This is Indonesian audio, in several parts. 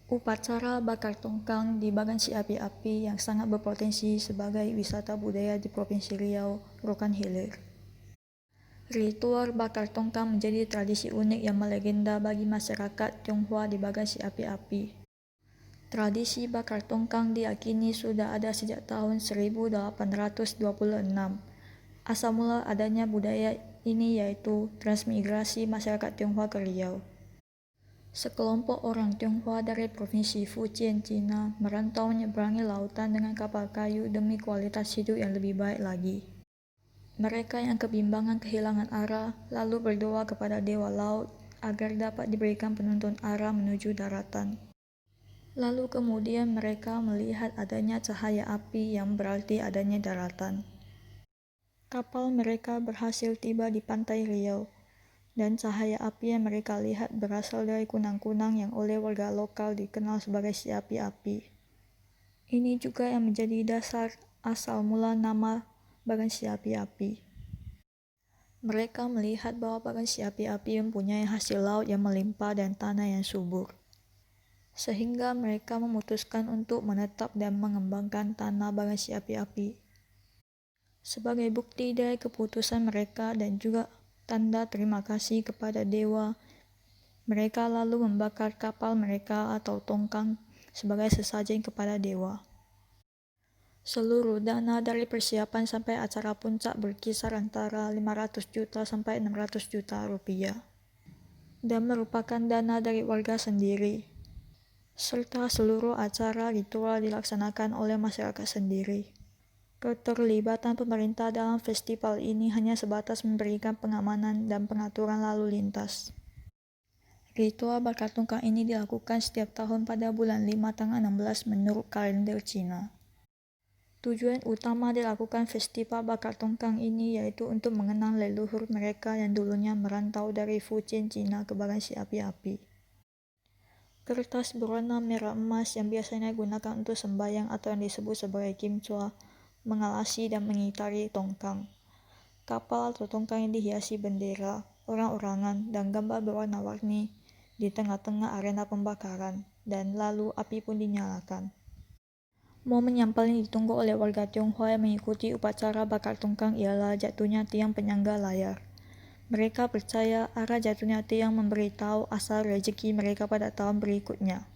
Upacara bakar tongkang di Bagansi Api-Api yang sangat berpotensi sebagai wisata budaya di Provinsi Riau, Rokan Hilir. Ritual bakar tongkang menjadi tradisi unik yang melegenda bagi masyarakat Tionghoa di Bagansi Api-Api. Tradisi bakar tongkang diyakini sudah ada sejak tahun 1826. Asal mula adanya budaya ini yaitu transmigrasi masyarakat Tionghoa ke Riau. Sekelompok orang Tionghoa dari Provinsi Fujian, Cina, merantau menyeberangi lautan dengan kapal kayu demi kualitas hidup yang lebih baik lagi. Mereka yang kebimbangan kehilangan arah, lalu berdoa kepada Dewa Laut agar dapat diberikan penuntun arah menuju daratan. Lalu kemudian mereka melihat adanya cahaya api yang berarti adanya daratan. Kapal mereka berhasil tiba di pantai Riau, dan cahaya api yang mereka lihat berasal dari kunang-kunang yang oleh warga lokal dikenal sebagai si api-api. Ini juga yang menjadi dasar asal mula nama Bagansi Api-Api. Mereka melihat bahwa Bagansi Api-Api mempunyai hasil laut yang melimpah dan tanah yang subur. Sehingga mereka memutuskan untuk menetap dan mengembangkan tanah Bagansi Api-Api. Sebagai bukti dari keputusan mereka dan juga tanda terima kasih kepada dewa, mereka lalu membakar kapal mereka atau tongkang sebagai sesajen kepada dewa. Seluruh dana dari persiapan sampai acara puncak berkisar antara 500 juta sampai 600 juta rupiah. Dan merupakan dana dari warga sendiri. Serta seluruh acara ritual dilaksanakan oleh masyarakat sendiri. Keterlibatan pemerintah dalam festival ini hanya sebatas memberikan pengamanan dan pengaturan lalu lintas. Ritual bakar tongkang ini dilakukan setiap tahun pada bulan 5 tanggal 16 menurut kalender Cina. Tujuan utama dilakukan festival bakar tongkang ini yaitu untuk mengenang leluhur mereka yang dulunya merantau dari Fujian, Cina ke Bagansi Api-Api. Kertas berwarna merah emas yang biasanya digunakan untuk sembahyang atau yang disebut sebagai kimchua mengalasi dan mengitari tongkang. Kapal atau tongkang yang dihiasi bendera, orang-orangan, dan gambar berwarna-warni di tengah-tengah arena pembakaran, dan lalu api pun dinyalakan. Momen yang paling ditunggu oleh warga Tionghoa yang mengikuti upacara bakar tongkang ialah jatuhnya tiang penyangga layar. Mereka percaya arah jatuhnya tiang memberitahu asal rezeki mereka pada tahun berikutnya.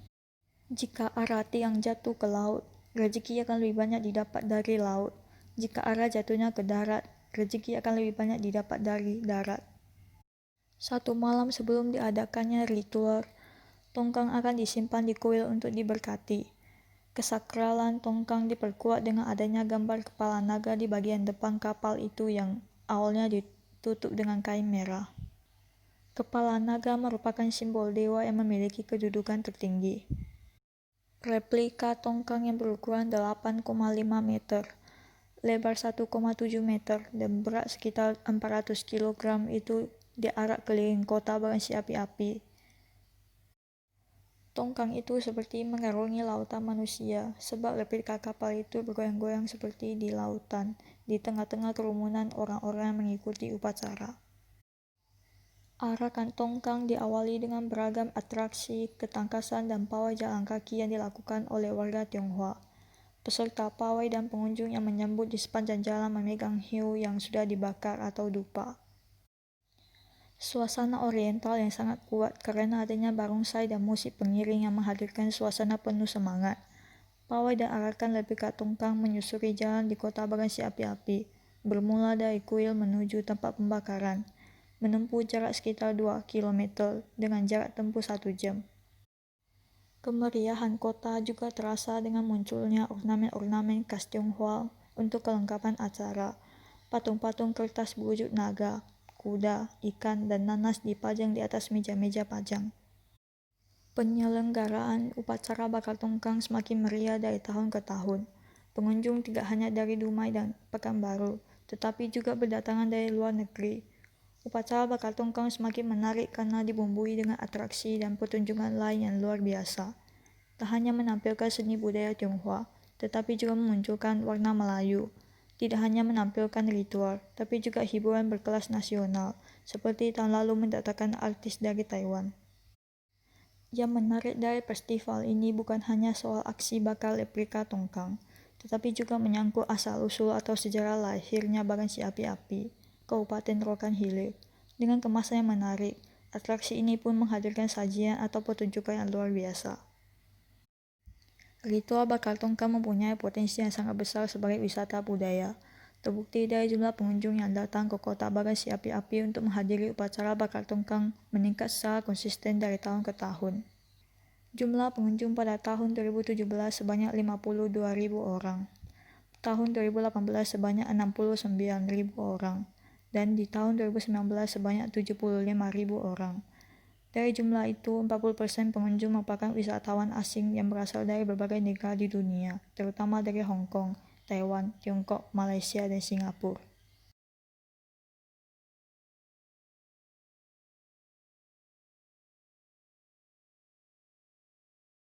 Jika arah tiang jatuh ke laut, rezeki akan lebih banyak didapat dari laut. Jika arah jatuhnya ke darat, rezeki akan lebih banyak didapat dari darat. Satu malam sebelum diadakannya ritual, tongkang akan disimpan di kuil untuk diberkati. Kesakralan tongkang diperkuat dengan adanya gambar kepala naga di bagian depan kapal itu yang awalnya ditutup dengan kain merah. Kepala naga merupakan simbol dewa yang memiliki kedudukan tertinggi. Replika tongkang yang berukuran 8,5 meter, lebar 1,7 meter, dan berat sekitar 400 kg itu diarak keliling kota Bagansi Api-Api. Tongkang itu seperti mengarungi lautan manusia, sebab replika kapal itu bergoyang-goyang seperti di lautan, di tengah-tengah kerumunan orang-orang yang mengikuti upacara. Arakan tongkang diawali dengan beragam atraksi, ketangkasan, dan pawai jalan kaki yang dilakukan oleh warga Tionghoa. Peserta pawai dan pengunjung yang menyambut di sepanjang jalan memegang hiu yang sudah dibakar atau dupa. Suasana oriental yang sangat kuat karena adanya barongsai dan musik pengiring yang menghadirkan suasana penuh semangat. Pawai dan arakan replika tongkang menyusuri jalan di kota Bagansi Api-Api, bermula dari kuil menuju tempat pembakaran, menempuh jarak sekitar 2 km dengan jarak tempuh 1 jam. Kemeriahan kota juga terasa dengan munculnya ornamen-ornamen khas Tionghoa untuk kelengkapan acara. Patung-patung kertas berwujud naga, kuda, ikan, dan nanas dipajang di atas meja-meja pajang. Penyelenggaraan upacara bakar tongkang semakin meriah dari tahun ke tahun. Pengunjung tidak hanya dari Dumai dan Pekanbaru, tetapi juga berdatangan dari luar negeri. Upacara bakar tongkang semakin menarik karena dibumbui dengan atraksi dan pertunjukan lain yang luar biasa. Tak hanya menampilkan seni budaya Tionghoa, tetapi juga memunculkan warna Melayu. Tidak hanya menampilkan ritual, tapi juga hiburan berkelas nasional, seperti tahun lalu mendatangkan artis dari Taiwan. Yang menarik dari festival ini bukan hanya soal aksi bakar replika tongkang, tetapi juga menyangkut asal-usul atau sejarah lahirnya Bagan Si Api-Api, Kabupaten Rokan Hilir. Dengan kemasan yang menarik, atraksi ini pun menghadirkan sajian atau pertunjukan yang luar biasa. Ritual bakar tongkang mempunyai potensi yang sangat besar sebagai wisata budaya. Terbukti dari jumlah pengunjung yang datang ke kota Bagan Si Api-Api untuk menghadiri upacara bakar tongkang meningkat secara konsisten dari tahun ke tahun. Jumlah pengunjung pada tahun 2017 sebanyak 52.000 orang, tahun 2018 sebanyak 69.000 orang, dan di tahun 2019 sebanyak 75.000 orang. Dari jumlah itu, 40% pengunjung merupakan wisatawan asing yang berasal dari berbagai negara di dunia, terutama dari Hong Kong, Taiwan, Tiongkok, Malaysia, dan Singapura.